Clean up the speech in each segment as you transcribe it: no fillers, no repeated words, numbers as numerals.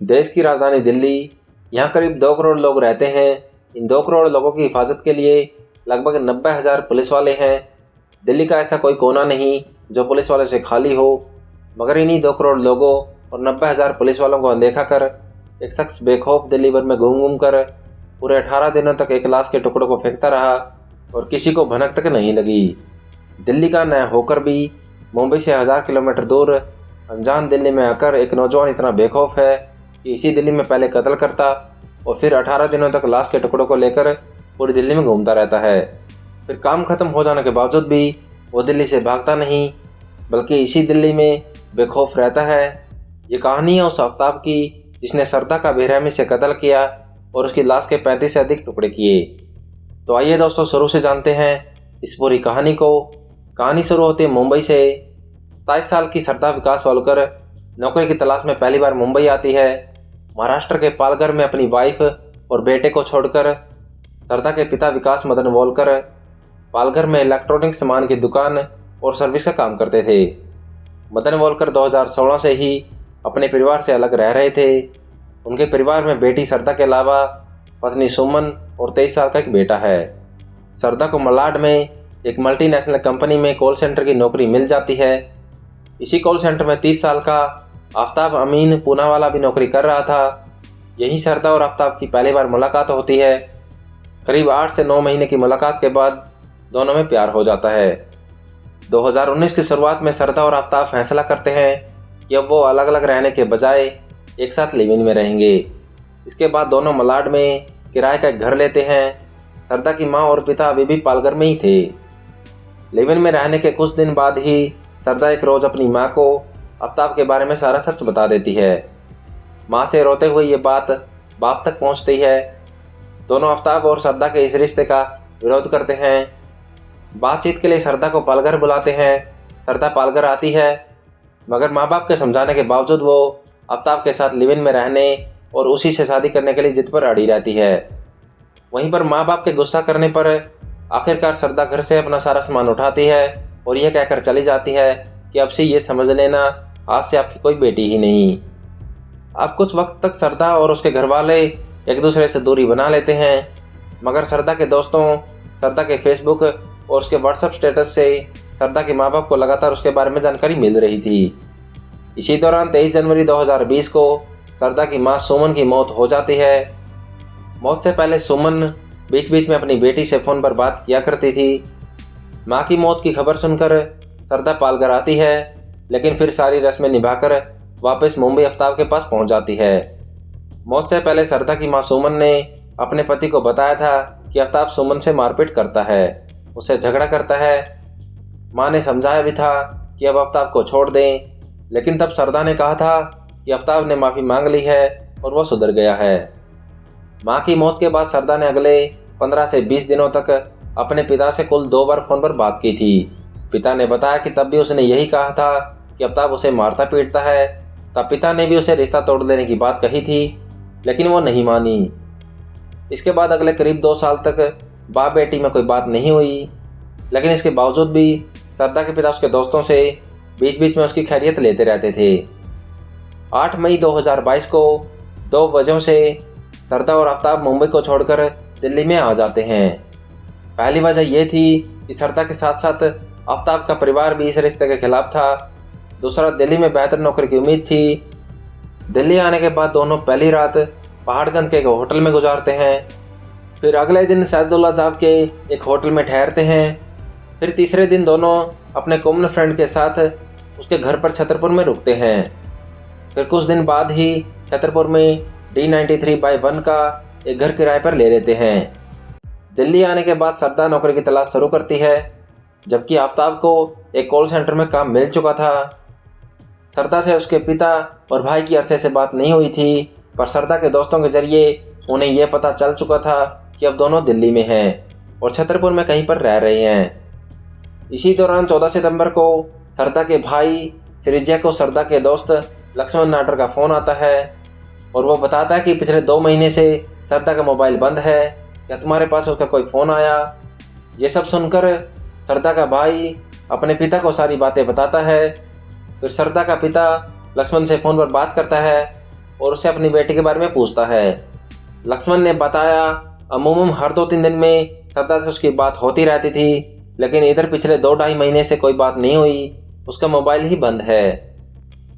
देश की राजधानी दिल्ली, यहाँ करीब 2 करोड़ लोग रहते हैं। इन 2 करोड़ लोगों की हिफाजत के लिए लगभग 90,000 पुलिस वाले हैं। दिल्ली का ऐसा कोई कोना नहीं जो पुलिस वाले से खाली हो, मगर इन्हीं 2 करोड़ लोगों और 90,000 पुलिस वालों को अनदेखा कर एक शख्स बेखौफ दिल्ली भर में घूम घूम कर पूरे 18 दिनों तक एक लाश के टुकड़ों को फेंकता रहा और किसी को भनक तक नहीं लगी। दिल्ली का न होकर भी मुंबई से 1000 किलोमीटर दूर अनजान दिल्ली में आकर एक नौजवान इतना बेखौफ है कि इसी दिल्ली में पहले कत्ल करता और फिर 18 दिनों तक लाश के टुकड़ों को लेकर पूरी दिल्ली में घूमता रहता है। फिर काम खत्म हो जाने के बावजूद भी वो दिल्ली से भागता नहीं, बल्कि इसी दिल्ली में बेखौफ रहता है। ये कहानी है उस आफ्ताब की जिसने सरदा का बेरहमी से कत्ल किया और उसकी लाश के 35 से अधिक टुकड़े किए। तो आइए दोस्तों, शुरू से जानते हैं इस पूरी कहानी को। कहानी शुरू होती है मुंबई से। 27 साल की सरदा विकास वालकर नौकरी की तलाश में पहली बार मुंबई आती है। महाराष्ट्र के पालघर में अपनी वाइफ और बेटे को छोड़कर सरदा के पिता विकास मदन वोलकर पालघर में इलेक्ट्रॉनिक सामान की दुकान और सर्विस का काम करते थे। मदन वोलकर 2016 से ही अपने परिवार से अलग रह रहे थे। उनके परिवार में बेटी सरदा के अलावा पत्नी सुमन और 23 साल का एक बेटा है। सरदा को मलाड में एक मल्टीनेशनल कंपनी में कॉल सेंटर की नौकरी मिल जाती है। इसी कॉल सेंटर में 30 साल का आफ्ताब अमीन पूनावाला भी नौकरी कर रहा था। यहीं सरदा और आफ्ताब की पहली बार मुलाकात होती है। करीब 8 से 9 महीने की मुलाकात के बाद दोनों में प्यार हो जाता है। 2019 की शुरुआत में सरदा और आफ्ताब फैसला करते हैं कि अब वो अलग अलग रहने के बजाय एक साथ लिव इन में रहेंगे। इसके बाद दोनों मलाड में किराए का एक घर लेते हैं। सरदा की माँ और पिता अभी भी पालघर में ही थे। लिव इन में रहने के कुछ दिन बाद ही सरदा एक रोज़ अपनी माँ को आफ्ताब के बारे में सारा सच बता देती है। माँ से रोते हुए ये बात बाप तक पहुँचती है। दोनों आफ्ताब और सरदा के इस रिश्ते का विरोध करते हैं। बातचीत के लिए सरदा को पालघर बुलाते हैं। सरदा पालघर आती है, मगर माँ बाप के समझाने के बावजूद वो आफ्ताब के साथ लिव इन में रहने और उसी से शादी करने के लिए जिद पर अड़ी रहती है। वहीं पर माँ बाप के गुस्सा करने पर आखिरकार सरदा घर से अपना सारा सामान उठाती है और यह कहकर चली जाती है कि अब से ये समझ लेना, आज से आपकी कोई बेटी ही नहीं। अब कुछ वक्त तक सरदा और उसके घर वाले एक दूसरे से दूरी बना लेते हैं, मगर सरदा के दोस्तों, सरदा के फेसबुक और उसके व्हाट्सएप स्टेटस से सरदा के माँ बाप को लगातार उसके बारे में जानकारी मिल रही थी। इसी दौरान 23 जनवरी 2020 को सरदा की माँ सुमन की मौत हो जाती है। मौत से पहले सुमन बीच बीच में अपनी बेटी से फ़ोन पर बात किया करती थी। माँ की मौत की खबर सुनकर सरदा पालघर आती है, लेकिन फिर सारी रस्में निभाकर वापस मुंबई आफ्ताब के पास पहुंच जाती है। मौत से पहले सरदा की माँ सुमन ने अपने पति को बताया था कि आफ्ताब सुमन से मारपीट करता है, उससे झगड़ा करता है। माँ ने समझाया भी था कि अब आफ्ताब को छोड़ दें, लेकिन तब सरदा ने कहा था कि आफ्ताब ने माफ़ी मांग ली है और वो सुधर गया है। माँ की मौत के बाद सरदा ने अगले 15 से 20 दिनों तक अपने पिता से कुल 2 बार फ़ोन पर बात की थी। पिता ने बताया कि तब भी उसने यही कहा था कि आफ्ताब उसे मारता पीटता है। तब पिता ने भी उसे रिश्ता तोड़ देने की बात कही थी, लेकिन वो नहीं मानी। इसके बाद अगले करीब 2 साल तक बाप बेटी में कोई बात नहीं हुई, लेकिन इसके बावजूद भी सरदा के पिता उसके दोस्तों से बीच बीच में उसकी खैरियत लेते रहते थे। 8 मई 2022 को 2 वजहों से सरदा और आफ्ताब मुंबई को छोड़कर दिल्ली में आ जाते हैं। पहली वजह यह थी कि सरदा के साथ साथ आफ्ताब का परिवार भी इस रिश्ते के खिलाफ था। दूसरा, दिल्ली में बेहतर नौकरी की उम्मीद थी। दिल्ली आने के बाद दोनों पहली रात पहाड़गंज के एक होटल में गुजारते हैं। फिर अगले दिन सैदुल्ला साहब के एक होटल में ठहरते हैं। फिर तीसरे दिन दोनों अपने कॉमन फ्रेंड के साथ उसके घर पर छतरपुर में रुकते हैं। फिर कुछ दिन बाद ही छतरपुर में D93/1 का एक घर किराए पर ले लेते हैं। दिल्ली आने के बाद सरदा नौकरी की तलाश शुरू करती है, जबकि आफ्ताब को एक कॉल सेंटर में काम मिल चुका था। सरदा से उसके पिता और भाई की अरसे से बात नहीं हुई थी, पर सरदा के दोस्तों के जरिए उन्हें यह पता चल चुका था कि अब दोनों दिल्ली में हैं और छतरपुर में कहीं पर रह रहे हैं। इसी दौरान 14 सितंबर को सरदा के भाई सृज्या को सरदा के दोस्त लक्ष्मण नाटर का फ़ोन आता है और वो बताता है कि पिछले 2 महीने से सरदा का मोबाइल बंद है, क्या तुम्हारे पास उसका कोई फ़ोन आया? ये सब सुनकर सरदा का भाई अपने पिता को सारी बातें बताता है। फिर सरदा का पिता लक्ष्मण से फ़ोन पर बात करता है और उससे अपनी बेटी के बारे में पूछता है। लक्ष्मण ने बताया, अमूमन हर 2-3 दिन में श्रद्धा से उसकी बात होती रहती थी, लेकिन इधर पिछले 2-2.5 महीने से कोई बात नहीं हुई, उसका मोबाइल ही बंद है।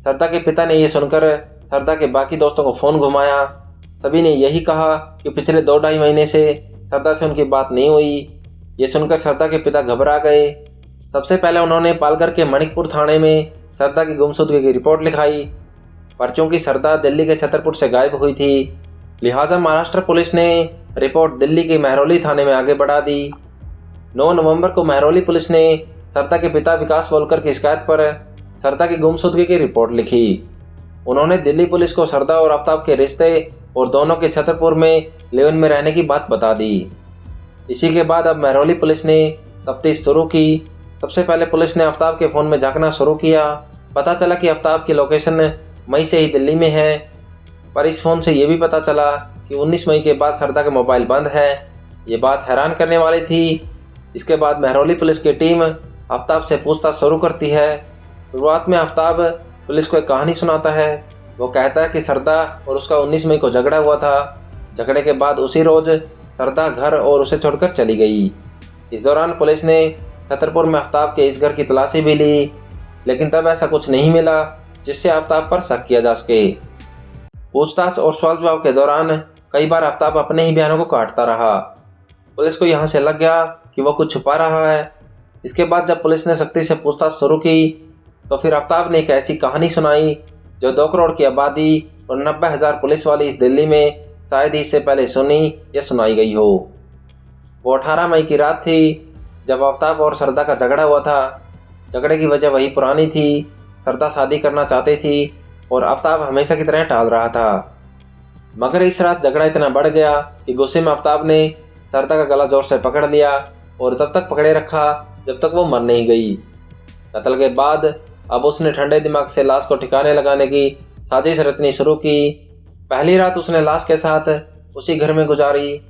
श्रद्धा के पिता ने यह सुनकर श्रद्धा के बाकी दोस्तों को फ़ोन घुमाया। सभी ने यही कहा कि पिछले 2-2.5 महीने से श्रद्धा से उनकी बात नहीं हुई। ये सुनकर श्रद्धा के पिता घबरा गए। सबसे पहले उन्होंने पालघर के मणिकपुर थाने में श्रद्धा की गुमशुदगी की रिपोर्ट लिखाई, पर चूंकि श्रद्धा दिल्ली के छतरपुर से गायब हुई थी, लिहाजा महाराष्ट्र पुलिस ने रिपोर्ट दिल्ली के महरौली थाने में आगे बढ़ा दी। 9 नवंबर को महरौली पुलिस ने श्रद्धा के पिता विकास वोलकर की शिकायत पर श्रद्धा की गुमशुदगी की रिपोर्ट लिखी। उन्होंने दिल्ली पुलिस को श्रद्धा और आफ्ताब के रिश्ते और दोनों के छतरपुर में लिव इन में रहने की बात बता दी। इसी के बाद अब महरौली पुलिस ने तफ्तीश शुरू की। सबसे पहले पुलिस ने आफ्ताब के फ़ोन में झांकना शुरू किया। पता चला कि आफ्ताब की लोकेशन मई से ही दिल्ली में है, पर इस फ़ोन से ये भी पता चला कि 19 मई के बाद श्रद्धा का मोबाइल बंद है। ये बात हैरान करने वाली थी। इसके बाद महरौली पुलिस की टीम आफ्ताब से पूछताछ शुरू करती है। शुरुआत में आफ्ताब पुलिस को एक कहानी सुनाता है। वो कहता है कि श्रद्धा और उसका 19 मई को झगड़ा हुआ था। झगड़े के बाद उसी रोज़ श्रद्धा घर और उसे छोड़कर चली गई। इस दौरान पुलिस ने छतरपुर में आफ्ताब के इस घर की तलाशी भी ली, लेकिन तब ऐसा कुछ नहीं मिला जिससे आफ्ताब पर शक किया जा सके। पूछताछ और सवाल जवाब के दौरान कई बार आफ्ताब अपने ही बयानों को काटता रहा। पुलिस को यहाँ से लग गया कि वो कुछ छुपा रहा है। इसके बाद जब पुलिस ने सख्ती से पूछताछ शुरू की, तो फिर आफ्ताब ने एक ऐसी कहानी सुनाई जो 2 करोड़ की आबादी और 90,000 पुलिस वाली इस दिल्ली में शायद ही इससे पहले सुनी या सुनाई गई हो। वो 18 मई की रात थी जब आफ्ताब और श्रद्धा का झगड़ा हुआ था। झगड़े की वजह वही पुरानी थी। श्रद्धा शादी करना चाहती थी और आफ्ताब हमेशा की तरह टाल रहा था। मगर इस रात झगड़ा इतना बढ़ गया कि गुस्से में आफ्ताब ने श्रद्धा का गला जोर से पकड़ लिया और तब तक पकड़े रखा जब तक वो मर नहीं गई। कत्ल के बाद अब उसने ठंडे दिमाग से लाश को ठिकाने लगाने की साजिश रचनी शुरू की। पहली रात उसने लाश के साथ उसी घर में गुजारी।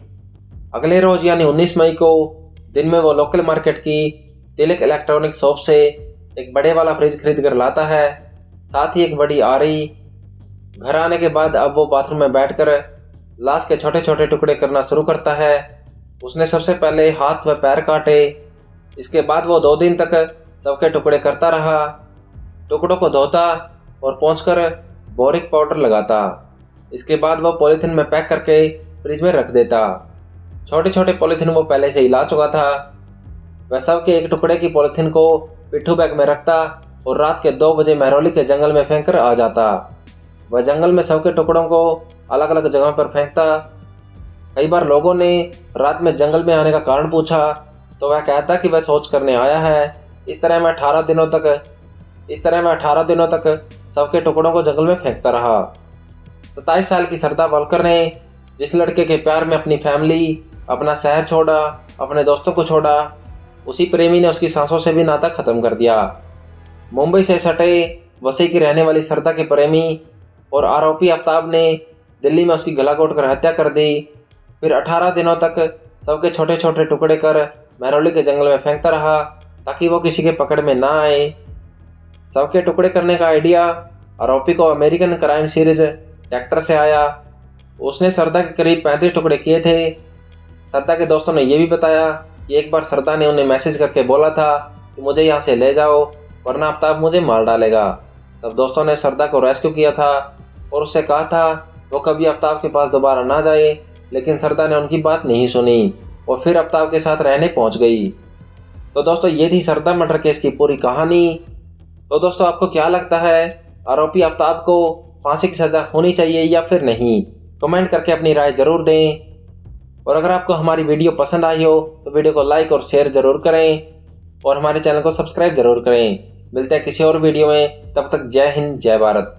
अगले रोज यानी 19 मई को दिन में वो लोकल मार्केट की तिलक इलेक्ट्रॉनिक शॉप से एक बड़े वाला फ्रिज खरीद कर लाता है, साथ ही एक बड़ी आरी। घर आने के बाद अब वो बाथरूम में बैठकर लाश के छोटे छोटे टुकड़े करना शुरू करता है। उसने सबसे पहले हाथ व पैर काटे। इसके बाद वो 2 दिन तक सबके टुकड़े करता रहा। टुकड़ों को धोता और पोंछकर बोरिक पाउडर लगाता। इसके बाद वो पॉलीथीन में पैक करके फ्रिज में रख देता। छोटे छोटे पॉलीथीन वो पहले से ही ला चुका था। वह सब के एक टुकड़े की पॉलीथीन को पिट्ठू बैग में रखता और रात के 2 बजे महरौली के जंगल में फेंक कर आ जाता। वह जंगल में सबके टुकड़ों को अलग अलग जगह पर फेंकता। कई बार लोगों ने रात में जंगल में आने का कारण पूछा तो वह कहता कि वह सोच करने आया है। इस तरह मैं 18 दिनों तक सबके टुकड़ों को जंगल में फेंकता रहा। 27 साल की श्रद्धा वोलकर ने जिस लड़के के प्यार में अपनी फैमिली, अपना शहर छोड़ा, अपने दोस्तों को छोड़ा, उसी प्रेमी ने उसकी सांसों से भी नाता खत्म कर दिया। मुंबई से सटे वसई की रहने वाली श्रद्धा के प्रेमी और आरोपी आफ्ताब ने दिल्ली में उसकी गला घोंट कर हत्या कर दी। फिर 18 दिनों तक सबके छोटे छोटे टुकड़े कर महरौली के जंगल में फेंकता रहा ताकि वो किसी के पकड़ में ना आए। सबके टुकड़े करने का आइडिया आरोपी को अमेरिकन क्राइम सीरीज एक्टर से आया। उसने श्रद्धा के करीब 35 टुकड़े किए थे। श्रद्धा के दोस्तों ने यह भी बताया कि एक बार श्रद्धा ने उन्हें मैसेज करके बोला था कि मुझे यहाँ से ले जाओ वरना आफ्ताब मुझे मार डालेगा। तब दोस्तों ने श्रद्धा को रेस्क्यू किया था और उससे कहा था वो कभी आफ्ताब के पास दोबारा ना जाए, लेकिन श्रद्धा ने उनकी बात नहीं सुनी और फिर आफ्ताब के साथ रहने पहुंच गई। तो दोस्तों ये थी श्रद्धा मर्डर केस की पूरी कहानी। तो दोस्तों आपको क्या लगता है, आरोपी आफ्ताब को फांसी की सज़ा होनी चाहिए या फिर नहीं? कमेंट करके अपनी राय ज़रूर दें। और अगर आपको हमारी वीडियो पसंद आई हो तो वीडियो को लाइक और शेयर ज़रूर करें और हमारे चैनल को सब्सक्राइब ज़रूर करें। मिलते हैं किसी और वीडियो में, तब तक जय हिंद जय भारत।